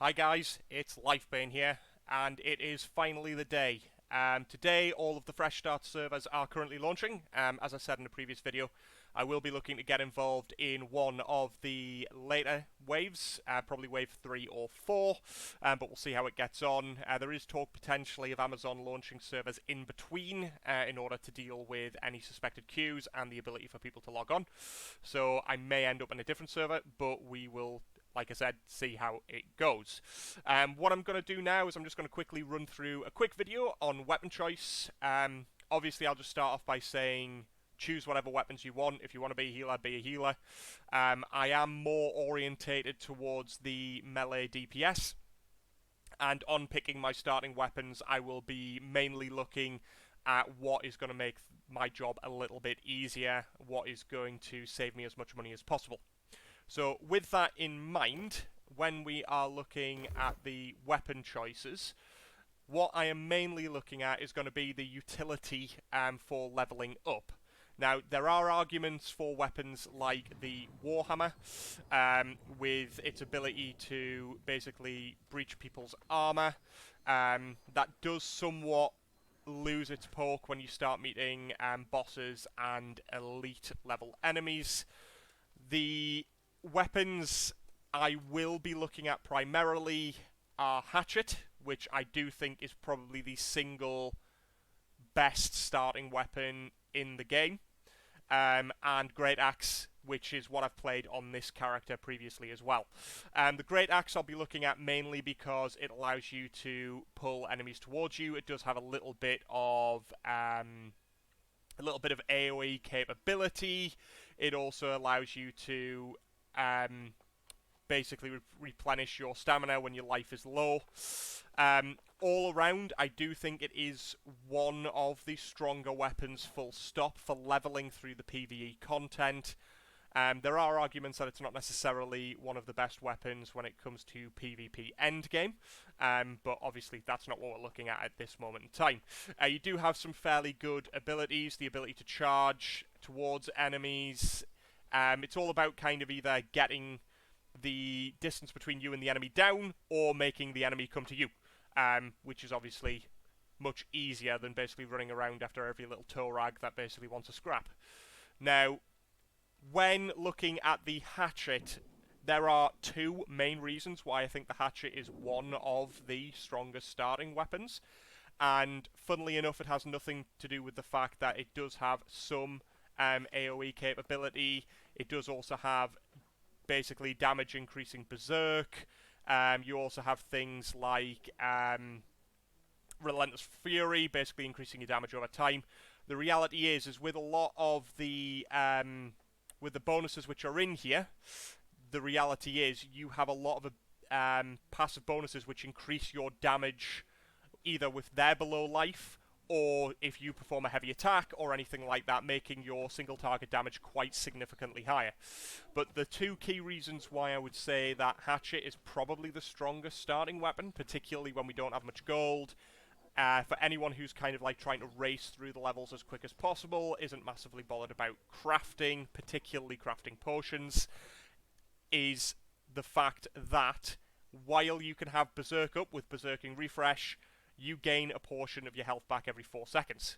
Hi guys, it's Lifebane here, and it is finally the day. Today, all of the Fresh Start servers are currently launching. As I said in the previous video, I will be looking to get involved in one of the later waves, probably wave 3 or 4, but we'll see how it gets on. There is talk potentially of Amazon launching servers in between in order to deal with any suspected queues and the ability for people to log on. So I may end up in a different server, but we will, like I said, see how it goes. What I'm going to do now is I'm just going to quickly run through a quick video on weapon choice. Obviously, I'll just start off by saying choose whatever weapons you want. If you want to be a healer, be a healer. I am more orientated towards the melee DPS. And on picking my starting weapons, I will be mainly looking at what is going to make my job a little bit easier, what is going to save me as much money as possible. So with that in mind, when we are looking at the weapon choices, what I am mainly looking at is going to be the utility for leveling up. Now, there are arguments for weapons like the Warhammer, with its ability to basically breach people's armor. That does somewhat lose its poke when you start meeting bosses and elite level enemies. The weapons I will be looking at primarily are Hatchet, which I do think is probably the single best starting weapon in the game, and Great Axe, which is what I've played on this character previously as well. The Great Axe I'll be looking at mainly because it allows you to pull enemies towards you. It does have a little bit of AoE capability. It also allows you to basically replenish your stamina when your life is low. All around, I do think it is one of the stronger weapons, full stop, for leveling through the PvE content. There are arguments that it's not necessarily one of the best weapons when it comes to PvP endgame, but obviously that's not what we're looking at this moment in time. You do have some fairly good abilities, the ability to charge towards enemies. It's all about kind of either getting the distance between you and the enemy down, or making the enemy come to you, which is obviously much easier than basically running around after every little tow rag that basically wants a scrap. Now, when looking at the Hatchet, there are two main reasons why I think the Hatchet is one of the strongest starting weapons, and funnily enough, it has nothing to do with the fact that it does have some AoE capability. It does also have basically damage increasing Berserk. You also have things like Relentless Fury, basically increasing your damage over time. The reality is with a lot of the with the bonuses which are in here, the reality is you have a lot of passive bonuses which increase your damage either with their below life, or if you perform a heavy attack or anything like that, making your single target damage quite significantly higher. But the two key reasons why I would say that Hatchet is probably the strongest starting weapon, particularly when we don't have much gold, for anyone who's kind of like trying to race through the levels as quick as possible, isn't massively bothered about crafting, particularly crafting potions, is the fact that while you can have Berserk up with Berserking Refresh, you gain a portion of your health back every 4 seconds.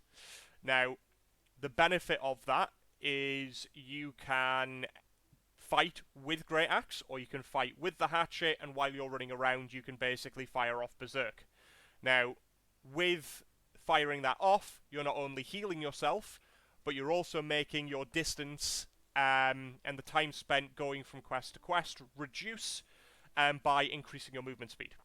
Now, the benefit of that is you can fight with Great Axe, or you can fight with the Hatchet, and while you're running around, you can basically fire off Berserk. Now, with firing that off, you're not only healing yourself, but you're also making your distance and the time spent going from quest to quest reduce by increasing your movement speed.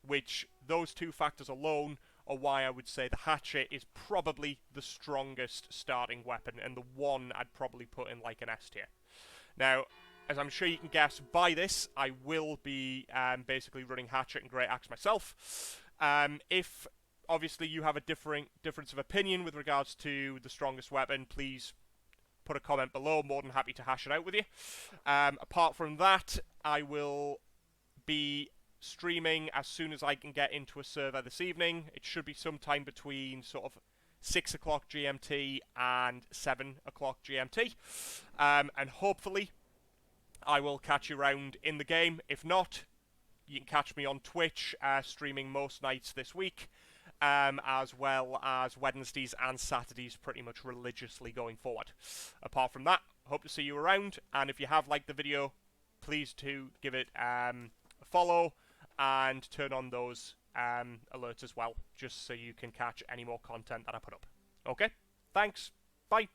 Which, those two factors alone are why I would say the Hatchet is probably the strongest starting weapon, and the one I'd probably put in like an S tier. Now, as I'm sure you can guess by this, I will be basically running Hatchet and Great Axe myself. If obviously you have a difference of opinion with regards to the strongest weapon, please put a comment below. More than happy to hash it out with you. Apart from that, I will be streaming as soon as I can get into a server this evening. It should be sometime between sort of 6 o'clock GMT and 7 o'clock GMT. And hopefully I will catch you around in the game. If not, You can catch me on Twitch, streaming most nights this week, as well as Wednesdays and Saturdays pretty much religiously going forward. Apart from that, hope to see you around, and if you have liked the video, please do give it a follow and turn on those alerts as well, just so you can catch any more content that I put up. Okay? Thanks. Bye.